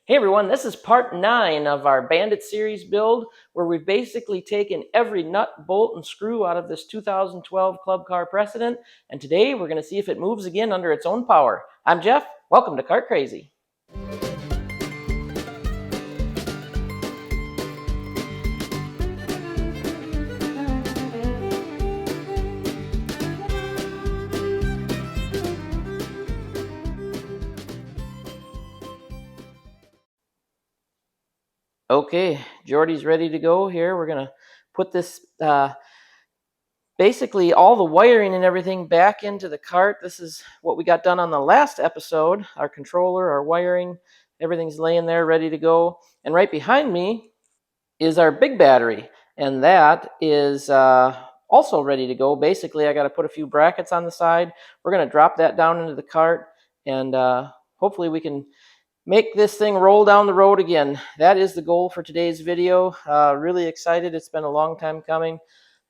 Hey everyone, this is part 9 of our Bandit series build, where we've basically taken every nut, bolt, and screw out of this 2012 Club Car Precedent, and today we're going to see if it moves again under its own power. I'm Jeff, welcome to Kart Crazy. Okay, Jordy's ready to go here. We're going to put this basically all the wiring and everything back into the cart. This is what we got done on the last episode. Our controller, our wiring, everything's laying there ready to go. And right behind me is our big battery, and that is also ready to go. Basically, I got to put a few brackets on the side. We're going to drop that down into the cart, and hopefully we can make this thing roll down the road again. That is the goal for today's video. Really excited. It's been a long time coming.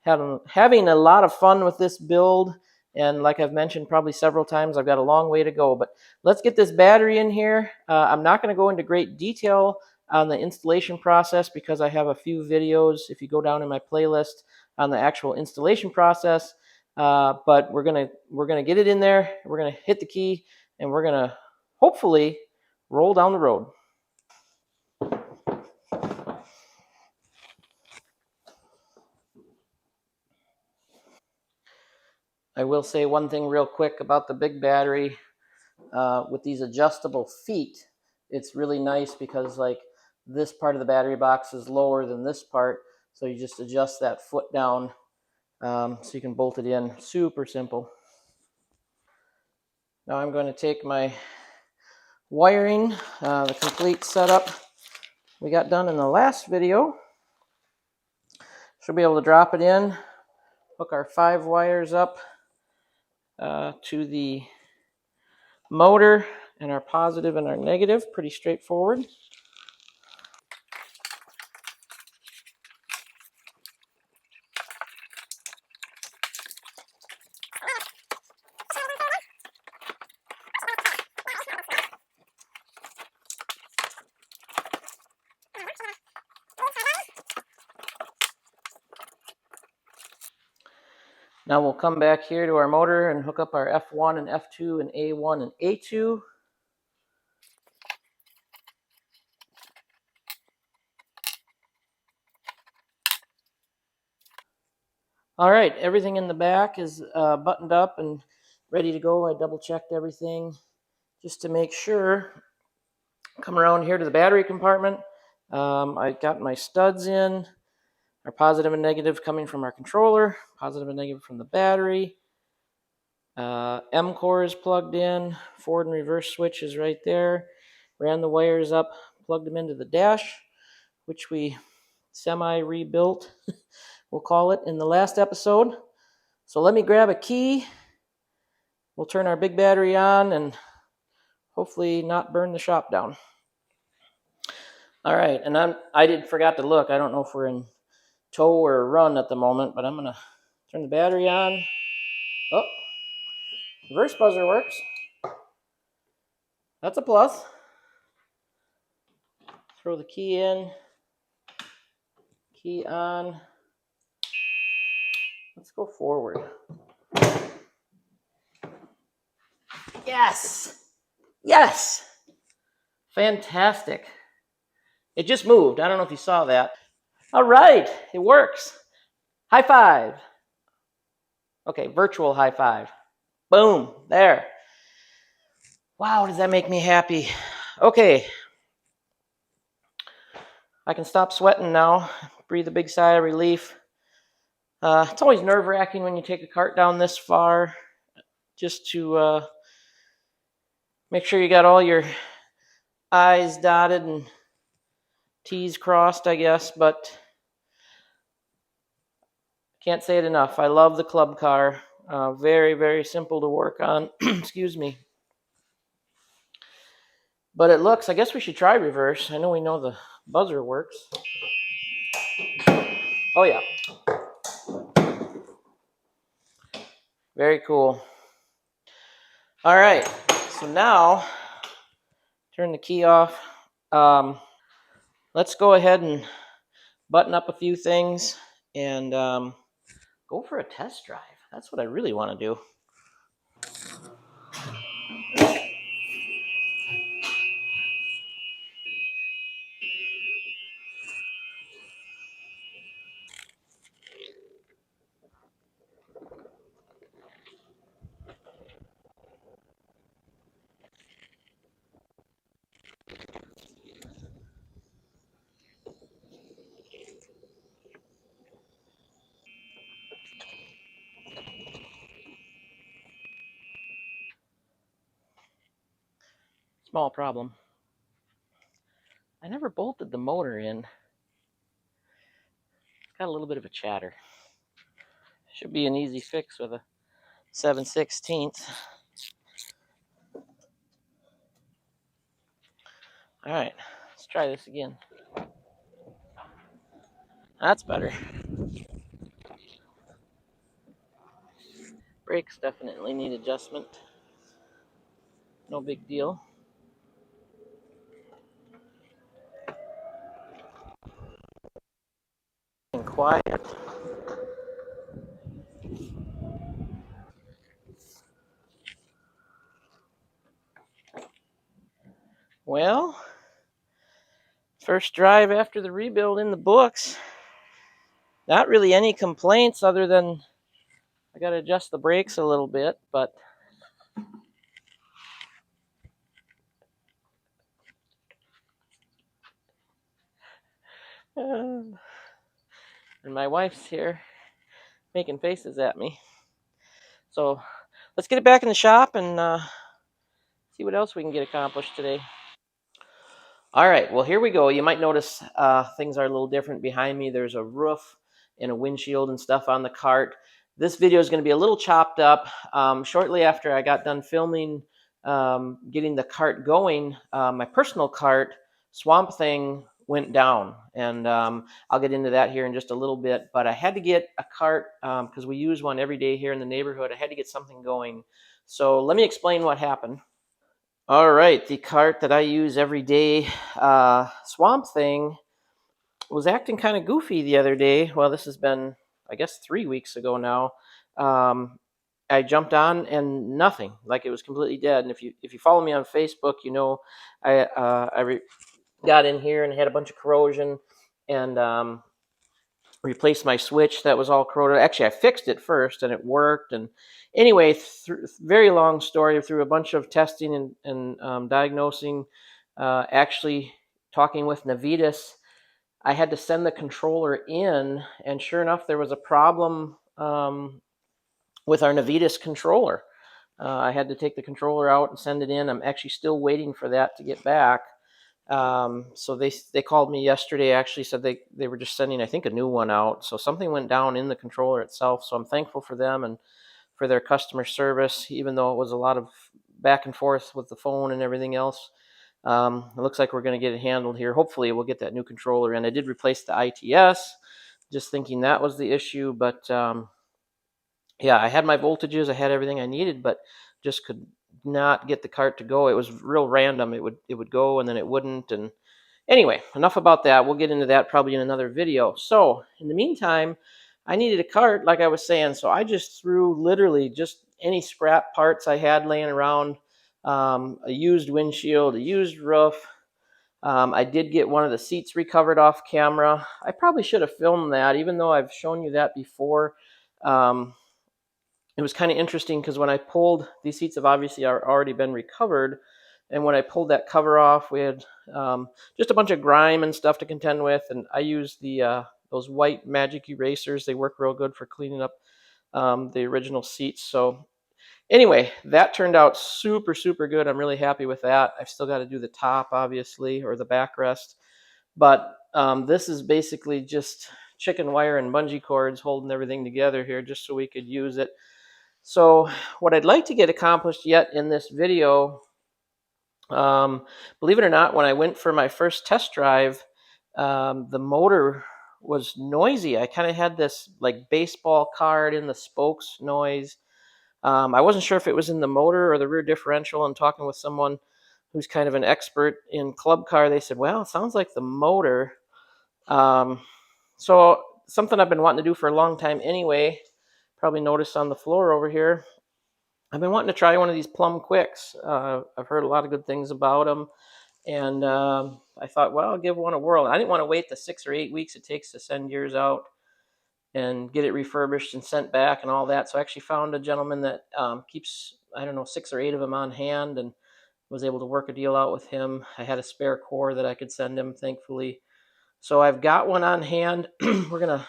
Having a lot of fun with this build, and like I've mentioned probably several times, I've got a long way to go. But let's get this battery in here. I'm not going to go into great detail on the installation process because I have a few videos, if you go down in my playlist, on the actual installation process. But we're gonna get it in there. We're gonna hit the key, and we're gonna hopefully roll down the road. I will say one thing real quick about the big battery. With these adjustable feet, it's really nice because like this part of the battery box is lower than this part, so you just adjust that foot down so you can bolt it in. Super simple. Now I'm going to take my wiring, the complete setup we got done in the last video. Should be able to drop it in, hook our 5 wires up to the motor and our positive and our negative. Pretty straightforward. Now we'll come back here to our motor and hook up our F1 and F2 and A1 and A2. All right, everything in the back is buttoned up and ready to go. I double checked everything just to make sure. Come around here to the battery compartment. I got my studs in, our positive and negative coming from our controller, positive and negative from the battery. M core is plugged in, forward and reverse switch is right there. Ran the wires up, plugged them into the dash, which we semi-rebuilt, we'll call it, in the last episode. So let me grab a key. We'll turn our big battery on and hopefully not burn the shop down. All right, and I forgot to look. I don't know if we're in tow or run at the moment, but I'm going to turn the battery on. Oh, reverse buzzer works. That's a plus. Throw the key in. Key on. Let's go forward. Yes! Yes! Fantastic. It just moved. I don't know if you saw that. All right, it works. High five. Okay, virtual high five. Boom, there. Wow, does that make me happy? Okay. I can stop sweating now. Breathe a big sigh of relief. It's always nerve-wracking when you take a cart down this far, just to make sure you got all your I's dotted and T's crossed, I guess, but can't say it enough. I love the club car. Very, very simple to work on. Excuse me. But it looks, I guess we should try reverse. I know we know the buzzer works. Oh, yeah. Very cool. All right, so now turn the key off. let's go ahead and button up a few things and go for a test drive. That's what I really want to do. Small problem. I never bolted the motor in. Got a little bit of a chatter. Should be an easy fix with a 7/16. All right, let's try this again. That's better. Brakes definitely need adjustment. No big deal. And quiet. Well, first drive after the rebuild in the books. Not really any complaints other than I got to adjust the brakes a little bit, but and my wife's here making faces at me. So let's get it back in the shop and see what else we can get accomplished today. All right, well, here we go. You might notice things are a little different behind me. There's a roof and a windshield and stuff on the cart. This video is going to be a little chopped up. Shortly after I got done filming, getting the cart going, my personal cart, Swamp Thing, went down. And I'll get into that here in just a little bit. But I had to get a cart because we use one every day here in the neighborhood. I had to get something going. So let me explain what happened. All right, the cart that I use every day, Swamp Thing, was acting kind of goofy the other day. Well, this has been, I guess, 3 weeks ago now. I jumped on and nothing, like it was completely dead. And if you follow me on Facebook, you know I got in here and had a bunch of corrosion and replaced my switch that was all corroded. Actually, I fixed it first and it worked. And anyway, very long story, through a bunch of testing and diagnosing, actually talking with Navitas, I had to send the controller in, and sure enough, there was a problem with our Navitas controller. I had to take the controller out and send it in. I'm actually still waiting for that to get back. So they called me yesterday, actually said they were just sending, I think, a new one out. So something went down in the controller itself. So I'm thankful for them and for their customer service, even though it was a lot of back and forth with the phone and everything else. It looks like we're going to get it handled here. Hopefully we'll get that new controller in. I did replace the ITS, just thinking that was the issue. But yeah, I had my voltages, I had everything I needed, but just could not get the cart to go. It was real random. It would go and then it wouldn't. And anyway, enough about that. We'll get into that probably in another video. So in the meantime, I needed a cart, like I was saying. So I just threw literally just any scrap parts I had laying around, a used windshield, a used roof. I did get one of the seats recovered off camera. I probably should have filmed that, even though I've shown you that before. It was kind of interesting because when I pulled, these seats have obviously already been recovered. And when I pulled that cover off, we had just a bunch of grime and stuff to contend with. And I used those white magic erasers. They work real good for cleaning up the original seats. So anyway, that turned out super, super good. I'm really happy with that. I've still got to do the top, obviously, or the backrest. But this is basically just chicken wire and bungee cords holding everything together here just so we could use it. So what I'd like to get accomplished yet in this video, believe it or not, when I went for my first test drive, the motor was noisy. I kind of had this like baseball card in the spokes noise. I wasn't sure if it was in the motor or the rear differential, and talking with someone who's kind of an expert in club car, they said, well, it sounds like the motor. So something I've been wanting to do for a long time anyway, probably noticed on the floor over here. I've been wanting to try one of these Plum Quicks. I've heard a lot of good things about them. And I thought, well, I'll give one a whirl. I didn't want to wait the 6 or 8 weeks it takes to send yours out and get it refurbished and sent back and all that. So I actually found a gentleman that keeps, I don't know, 6 or 8 of them on hand, and was able to work a deal out with him. I had a spare core that I could send him, thankfully. So I've got one on hand. We're going to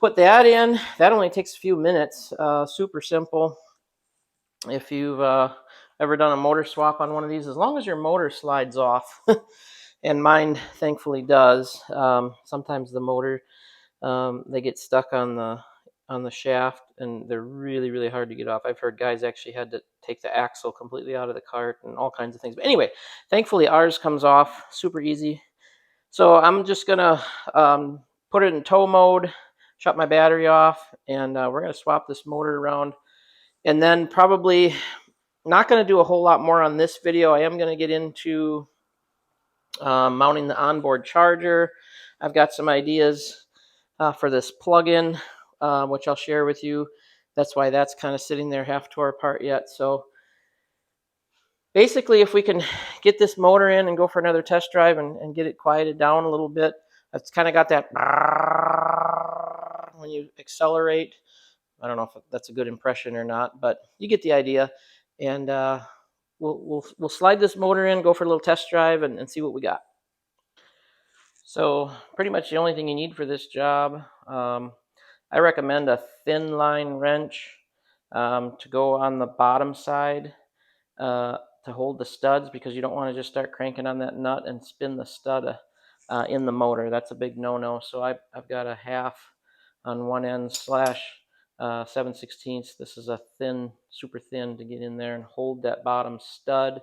put that in. That only takes a few minutes. Super simple. If you've ever done a motor swap on one of these, as long as your motor slides off, and mine thankfully does. Sometimes the motor, they get stuck on the shaft, and they're really, really hard to get off. I've heard guys actually had to take the axle completely out of the cart and all kinds of things. But anyway, thankfully ours comes off super easy. So I'm just gonna put it in tow mode, shut my battery off, and we're gonna swap this motor around. And then probably not gonna do a whole lot more on this video. I am gonna get into mounting the onboard charger. I've got some ideas for this plug-in, which I'll share with you. That's why that's kind of sitting there half tore apart yet. So basically, if we can get this motor in and go for another test drive and get it quieted down a little bit, it's kind of got that when you accelerate. I don't know if that's a good impression or not, but you get the idea. And we'll slide this motor in, go for a little test drive, and see what we got. So pretty much the only thing you need for this job, I recommend a thin line wrench to go on the bottom side to hold the studs, because you don't want to just start cranking on that nut and spin the stud in the motor. That's a big no-no. So I've got a half on one end slash 7/16. This is a thin, super thin, to get in there and hold that bottom stud.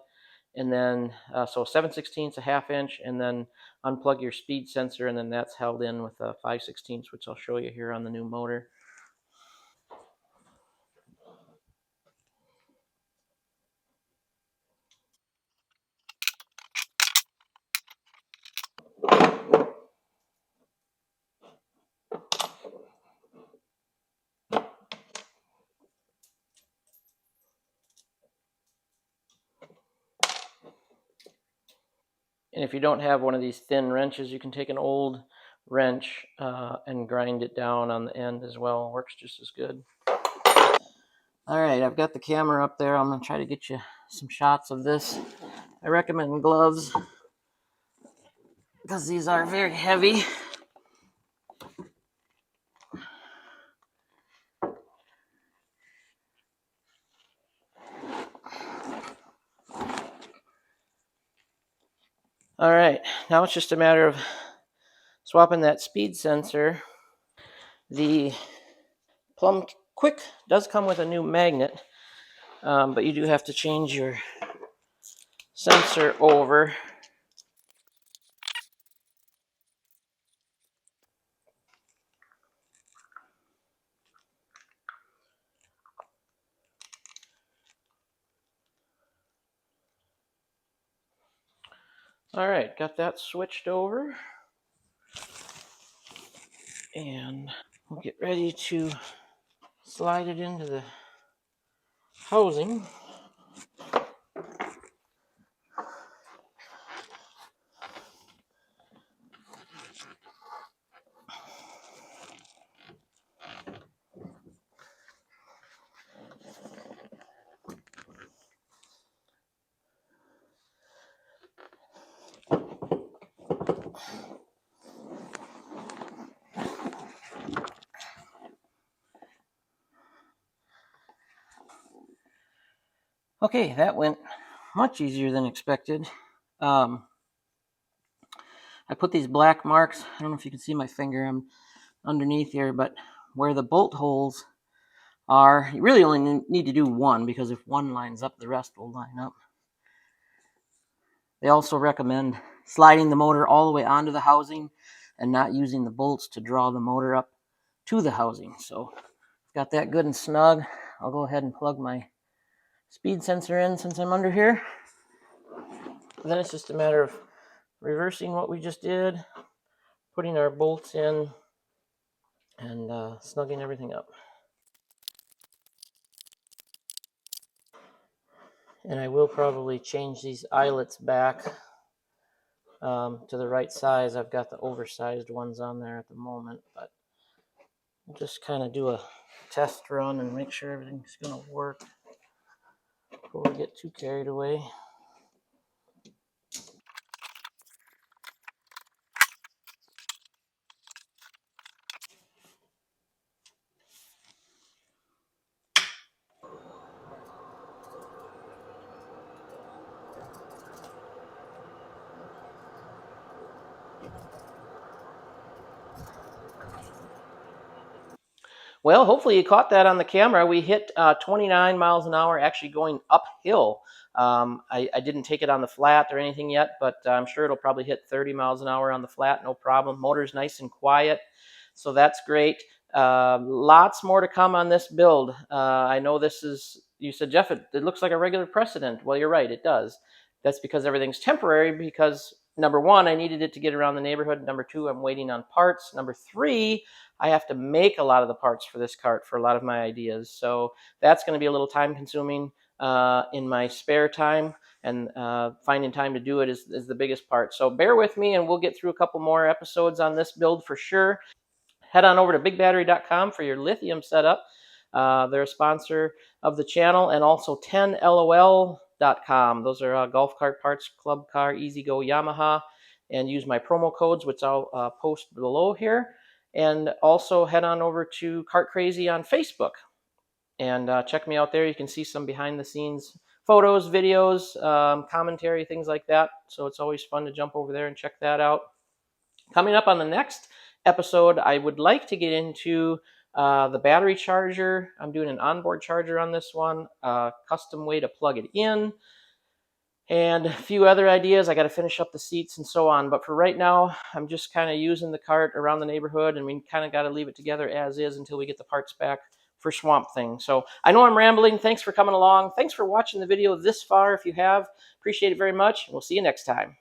And then, so 7/16, a half inch, and then unplug your speed sensor, and then that's held in with a 5/16, which I'll show you here on the new motor. And if you don't have one of these thin wrenches, you can take an old wrench and grind it down on the end as well. It works just as good. All right, I've got the camera up there. I'm going to try to get you some shots of this. I recommend gloves because these are very heavy. All right, now it's just a matter of swapping that speed sensor. The Plum Quick does come with a new magnet, but you do have to change your sensor over. All right, got that switched over. And we'll get ready to slide it into the housing. Okay, that went much easier than expected. I put these black marks, I don't know if you can see my finger, I'm underneath here, but where the bolt holes are, you really only need to do one, because if one lines up, the rest will line up. They also recommend sliding the motor all the way onto the housing and not using the bolts to draw the motor up to the housing. So got that good and snug. I'll go ahead and plug my speed sensor in since I'm under here. Then it's just a matter of reversing what we just did, putting our bolts in, and snugging everything up. And I will probably change these eyelets back to the right size. I've got the oversized ones on there at the moment, but I'll just kind of do a test run and make sure everything's going to work before we get too carried away. Well, hopefully you caught that on the camera. We hit 29 miles an hour actually going uphill. I didn't take it on the flat or anything yet, but I'm sure it'll probably hit 30 miles an hour on the flat, no problem. Motor's nice and quiet, so that's great. Lots more to come on this build. I know this is, you said, Jeff, it looks like a regular precedent. Well, you're right, it does. That's because everything's temporary because, number one, I needed it to get around the neighborhood. Number two, I'm waiting on parts. Number three, I have to make a lot of the parts for this cart for a lot of my ideas. So that's going to be a little time consuming in my spare time, and finding time to do it is the biggest part. So bear with me and we'll get through a couple more episodes on this build for sure. Head on over to bigbattery.com for your lithium setup. They're a sponsor of the channel, and also 10lol.com. Those are golf cart parts, club car, easy go, Yamaha. And use my promo codes, which I'll post below here. And also head on over to Kart Crazy on Facebook and check me out there. You can see some behind the scenes photos, videos, commentary, things like that. So it's always fun to jump over there and check that out. Coming up on the next episode, I would like to get into the battery charger. I'm doing an onboard charger on this one, custom way to plug it in, and a few other ideas. I got to finish up the seats and so on. But for right now, I'm just kind of using the cart around the neighborhood, and we kind of got to leave it together as is until we get the parts back for Swamp Thing. So I know I'm rambling. Thanks for coming along. Thanks for watching the video this far. If you have, appreciate it very much. We'll see you next time.